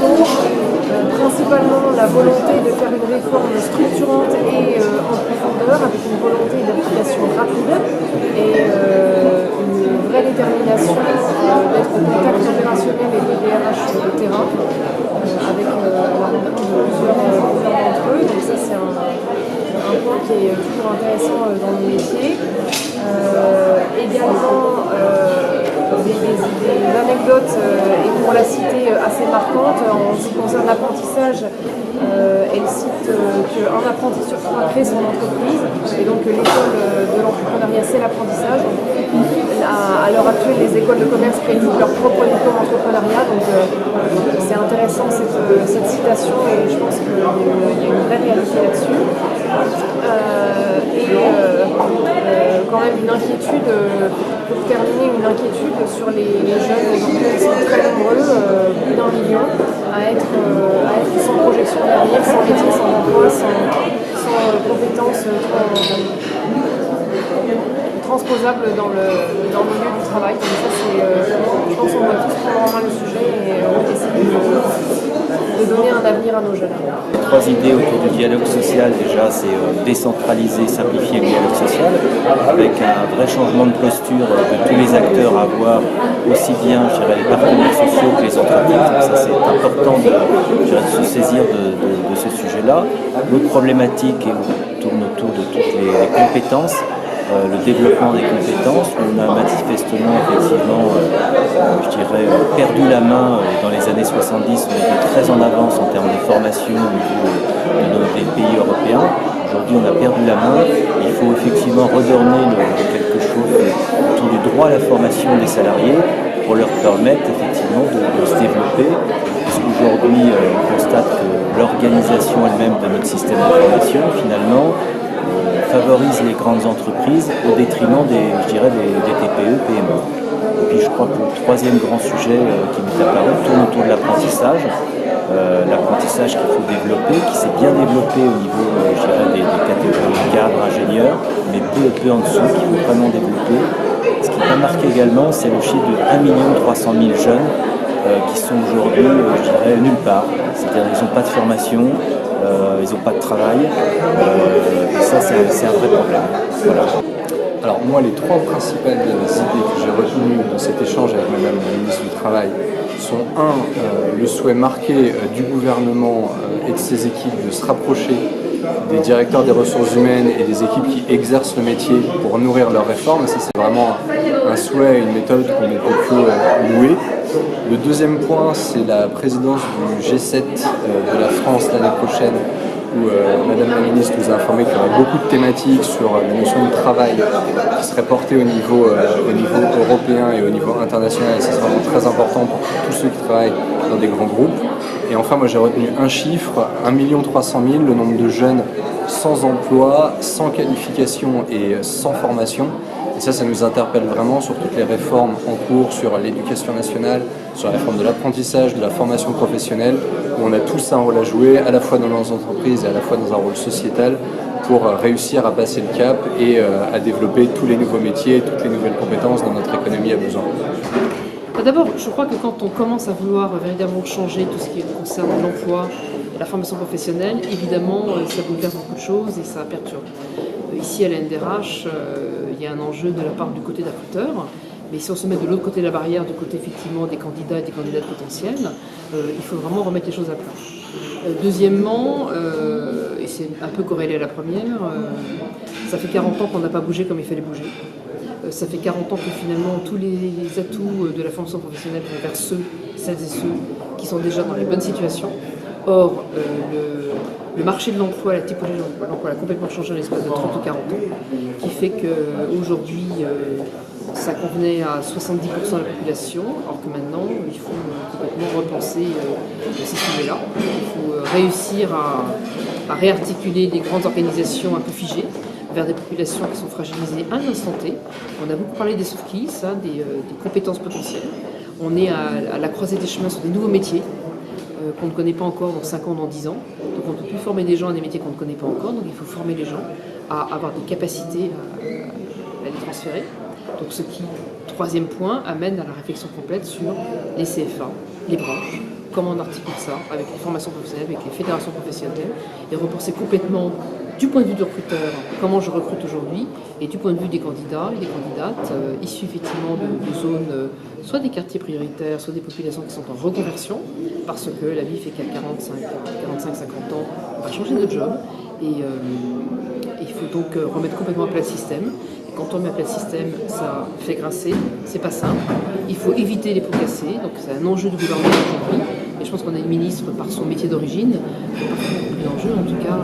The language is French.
plutôt principalement la volonté de faire une réforme structurante et en profondeur, avec une volonté d'application rapide et une vraie détermination d'être au contact opérationnel et des DRH sur le terrain, avec la rencontre de plusieurs d'entre eux. Donc ça, c'est un point qui est toujours intéressant dans le métier. Également des anecdotes, et pour la citer, assez marquantes en ce qui concerne l'apprentissage. Elle cite qu'un apprenti sur trois crée son entreprise, et donc l'école de l'entrepreneuriat, c'est l'apprentissage. À l'heure actuelle, les écoles de commerce créent leur propre diplôme entrepreneuriat, donc c'est intéressant cette citation, et je pense qu'il y a une vraie réalité là-dessus. Quand même une inquiétude, pour terminer, une inquiétude sur les jeunes aujourd'hui qui sont très nombreux, plus d'1 million, à être sans projection d'avenir, sans métier, sans emploi, sans compétences transposables dans le milieu du travail. Donc ça, je pense qu'on va tous prendre en main le sujet et essayer de donner un avenir à nos jeunes. Trois idées autour du dialogue social, déjà, c'est décentraliser, simplifier le dialogue social, avec un vrai changement de posture de tous les acteurs à avoir, aussi bien, je dirais, les partenaires sociaux que les entreprises. Donc ça, c'est important de se saisir de ce sujet-là. L'autre problématique tourne autour de toutes les compétences. Le développement des compétences. On a manifestement, effectivement, je dirais, perdu la main dans les années 70. On était très en avance en termes de formation au niveau des pays européens. Aujourd'hui, on a perdu la main. Il faut effectivement redonner quelque chose autour du droit à la formation des salariés pour leur permettre effectivement de se développer. Parce qu'aujourd'hui, on constate que l'organisation elle-même de notre système de formation, finalement, favorise les grandes entreprises au détriment des TPE, PME. Et puis je crois que le troisième grand sujet qui m'est apparu tourne autour de l'apprentissage. L'apprentissage qu'il faut développer, qui s'est bien développé au niveau des catégories cadres, ingénieurs, mais peu en dessous, qu'il faut vraiment développer. Ce qui m'a marqué également, c'est le chiffre de 1 300 000 jeunes qui sont aujourd'hui, nulle part. C'est-à-dire qu'ils n'ont pas de formation, ils n'ont pas de travail, et ça c'est un vrai problème. Voilà. Alors moi, les trois principales idées que j'ai retenues dans cet échange avec Madame la ministre du Travail sont le souhait marqué du gouvernement et de ses équipes de se rapprocher des directeurs des ressources humaines et des équipes qui exercent le métier pour nourrir leurs réformes. Ça, c'est vraiment un souhait, une méthode qu'on ne peut que louer. Le deuxième point, c'est la présidence du G7 de la France l'année prochaine, où Madame la ministre nous a informé qu'il y aurait beaucoup de thématiques sur la notion de travail qui seraient portées au niveau européen et au niveau international. Et c'est vraiment très important pour tous ceux qui travaillent dans des grands groupes. Et enfin, moi j'ai retenu un chiffre, 1 300 000, le nombre de jeunes sans emploi, sans qualification et sans formation. Et ça nous interpelle vraiment sur toutes les réformes en cours, sur l'éducation nationale, sur la réforme de l'apprentissage, de la formation professionnelle, où on a tous un rôle à jouer, à la fois dans nos entreprises et à la fois dans un rôle sociétal, pour réussir à passer le cap et à développer tous les nouveaux métiers, toutes les nouvelles compétences dont notre économie a besoin. D'abord, je crois que quand on commence à vouloir véritablement changer tout ce qui concerne l'emploi et la formation professionnelle, évidemment, ça bouleverse beaucoup de choses et ça perturbe. Ici, à la NDRH, il y a un enjeu de la part du côté des recruteurs, mais si on se met de l'autre côté de la barrière, du côté effectivement des candidats et des candidates potentielles, il faut vraiment remettre les choses à plat. Deuxièmement, et c'est un peu corrélé à la première, ça fait 40 ans qu'on n'a pas bougé comme il fallait bouger. Ça fait 40 ans que finalement tous les atouts de la formation professionnelle vont vers celles et ceux qui sont déjà dans les bonnes situations. Or, le marché de l'emploi, la typologie de l'emploi a complètement changé en l'espace de 30 ou 40 ans, qui fait qu'aujourd'hui, ça convenait à 70% de la population, alors que maintenant, il faut complètement repenser ces sujets-là. Il faut réussir à réarticuler des grandes organisations un peu figées vers des populations qui sont fragilisées à l'instant T. On a beaucoup parlé des soft skills, des compétences potentielles. On est à la croisée des chemins sur des nouveaux métiers qu'on ne connaît pas encore dans 5 ans, dans 10 ans. Donc on ne peut plus former des gens à des métiers qu'on ne connaît pas encore, donc il faut former les gens à avoir des capacités à les transférer. Donc ce qui, troisième point, amène à la réflexion complète sur les CFA, les branches, comment on articule ça avec les formations professionnelles, avec les fédérations professionnelles, et repenser complètement du point de vue du recruteur, comment je recrute aujourd'hui, et du point de vue des candidats et des candidates, issus effectivement de zones, soit des quartiers prioritaires, soit des populations qui sont en reconversion, parce que la vie fait qu'à 45-50 ans, on va changer de job, et il faut donc remettre complètement à plat le système. Et quand on met à plat le système, ça fait grincer, c'est pas simple, il faut éviter les pots cassés, donc c'est un enjeu de gouvernement aujourd'hui, et je pense qu'on a une ministre par son métier d'origine, pas beaucoup d'enjeux, en tout cas,